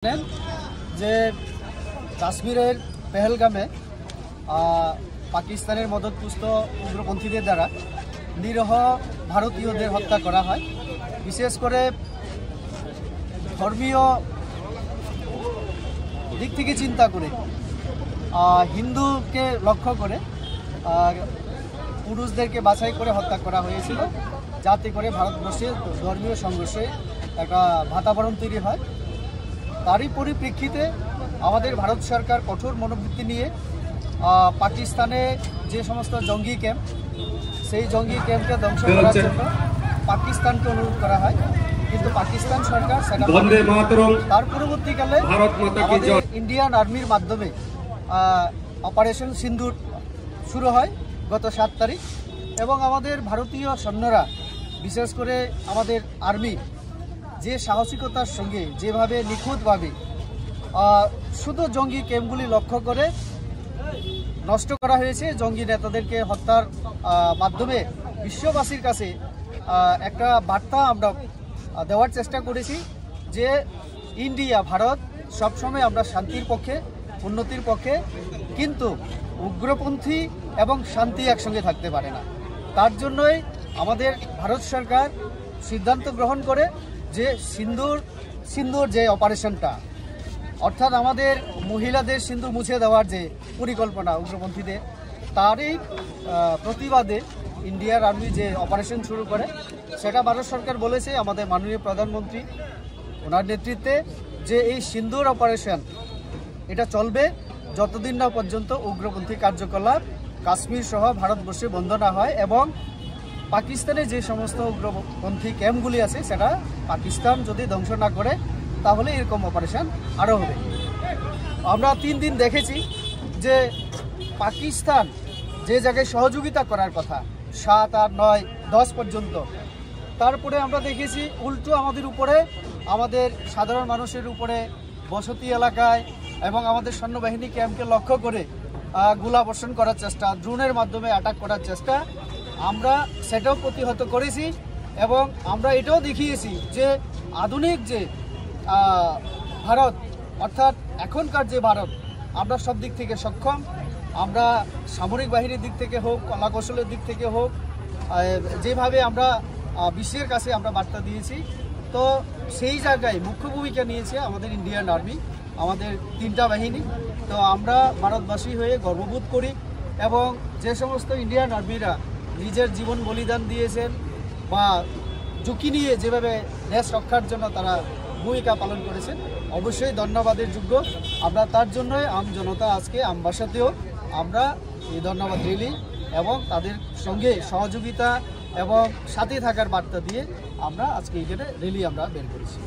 যে কাশ্মীরের পেহেলগামে পাকিস্তানের মদতপুষ্ট উগ্রপন্থীদের দ্বারা নিরীহ ভারতীয়দের হত্যা করা হয়। বিশেষ করে ধর্মীয় দিক থেকে চিন্তা করে হিন্দুকে লক্ষ্য করে পুরুষদেরকে বাছাই করে হত্যা করা হয়েছিল, যাতে করে ভারতবর্ষে ধর্মীয় সংঘর্ষে একটা বাতাবরণ তৈরি হয়। তারই পরিপ্রেক্ষিতে আমাদের ভারত সরকার কঠোর মনোবৃত্তি নিয়ে পাকিস্তানে যে সমস্ত জঙ্গি ক্যাম্প, সেই জঙ্গি ক্যাম্পকে ধ্বংস করার জন্য পাকিস্তানকে অনুরোধ করা হয়, কিন্তু পাকিস্তান সরকার সেটা তার পরবর্তীকালে আমাদের ইন্ডিয়ান আর্মির মাধ্যমে অপারেশন সিন্দুর শুরু হয় গত 7 তারিখ, এবং আমাদের ভারতীয় সৈন্যরা বিশেষ করে আমাদের আর্মি যে সাহসিকতার সঙ্গে যেভাবে নিখুঁতভাবে শুধু জঙ্গি ক্যাম্পগুলি লক্ষ্য করে নষ্ট করা হয়েছে, জঙ্গি নেতাদেরকে হত্যার মাধ্যমে বিশ্ববাসীর কাছে একটা বার্তা আমরা দেওয়ার চেষ্টা করেছি যে ইন্ডিয়া, ভারত সবসময় আমরা শান্তির পক্ষে, উন্নতির পক্ষে, কিন্তু উগ্রপন্থী এবং শান্তি একসঙ্গে থাকতে পারে না। তার জন্যই আমাদের ভারত সরকার সিদ্ধান্ত গ্রহণ করে যে সিন্দুর যে অপারেশনটা, অর্থাৎ আমাদের মহিলাদের সিন্দুর মুছে দেওয়ার যে পরিকল্পনা উগ্রপন্থীদের, তারই প্রতিবাদে ইন্ডিয়ার আর্মি যে অপারেশন শুরু করে, সেটা ভারত সরকার বলেছে আমাদের মাননীয় প্রধানমন্ত্রী ওনার নেতৃত্বে যে এই সিন্দুর অপারেশন এটা চলবে যতদিন না পর্যন্ত উগ্রপন্থী কার্যকলাপ কাশ্মীর সহ ভারতবর্ষে বন্ধ না হয়, এবং পাকিস্তানে যে সমস্ত উগ্রপন্থী ক্যাম্পগুলি আছে সেটা পাকিস্তান যদি ধ্বংস না করে, তাহলে এরকম অপারেশন আরও হবে। আমরা 3 দিন দেখেছি যে পাকিস্তান যে জায়গায় সহযোগিতা করার কথা 7, 8, 9, 10 পর্যন্ত, তারপরে আমরা দেখেছি উল্টো আমাদের উপরে, আমাদের সাধারণ মানুষের উপরে, বসতি এলাকায় এবং আমাদের সৈন্যবাহিনী ক্যাম্পকে লক্ষ্য করে গোলাবর্ষণ করার চেষ্টা, ড্রোনের মাধ্যমে অ্যাটাক করার চেষ্টা, আমরা সেটাও প্রতিহত করেছি। এবং আমরা এটাও দেখিয়েছি যে আধুনিক যে ভারত, অর্থাৎ এখনকার যে ভারত, আমরা সব দিক থেকে সক্ষম। আমরা সামরিক বাহিনীর দিক থেকে হোক, কলা কৌশলের দিক থেকে হোক, যেভাবে আমরা বিশ্বের কাছে আমরা বার্তা দিয়েছি, তো সেই জায়গায় মুখ্য ভূমিকা নিয়েছে আমাদের ইন্ডিয়ান আর্মি, আমাদের 3টা বাহিনী। তো আমরা ভারতবাসী হয়ে গর্ববোধ করি, এবং যে সমস্ত ইন্ডিয়ান আর্মিরা নিজের জীবন বলিদান দিয়েছেন বা ঝুঁকি নিয়ে যেভাবে দেশ রক্ষার জন্য তারা ভূমিকা পালন করেছেন, অবশ্যই ধন্যবাদের যোগ্য। আমরা তার জন্যই জনতা আজকে আমবাসাতেও আমরা এই ধন্যবাদ রেলি এবং তাদের সঙ্গে সহযোগিতা এবং সাথে থাকার বার্তা দিয়ে আমরা আজকে এখানে রেলি আমরা বের করেছি।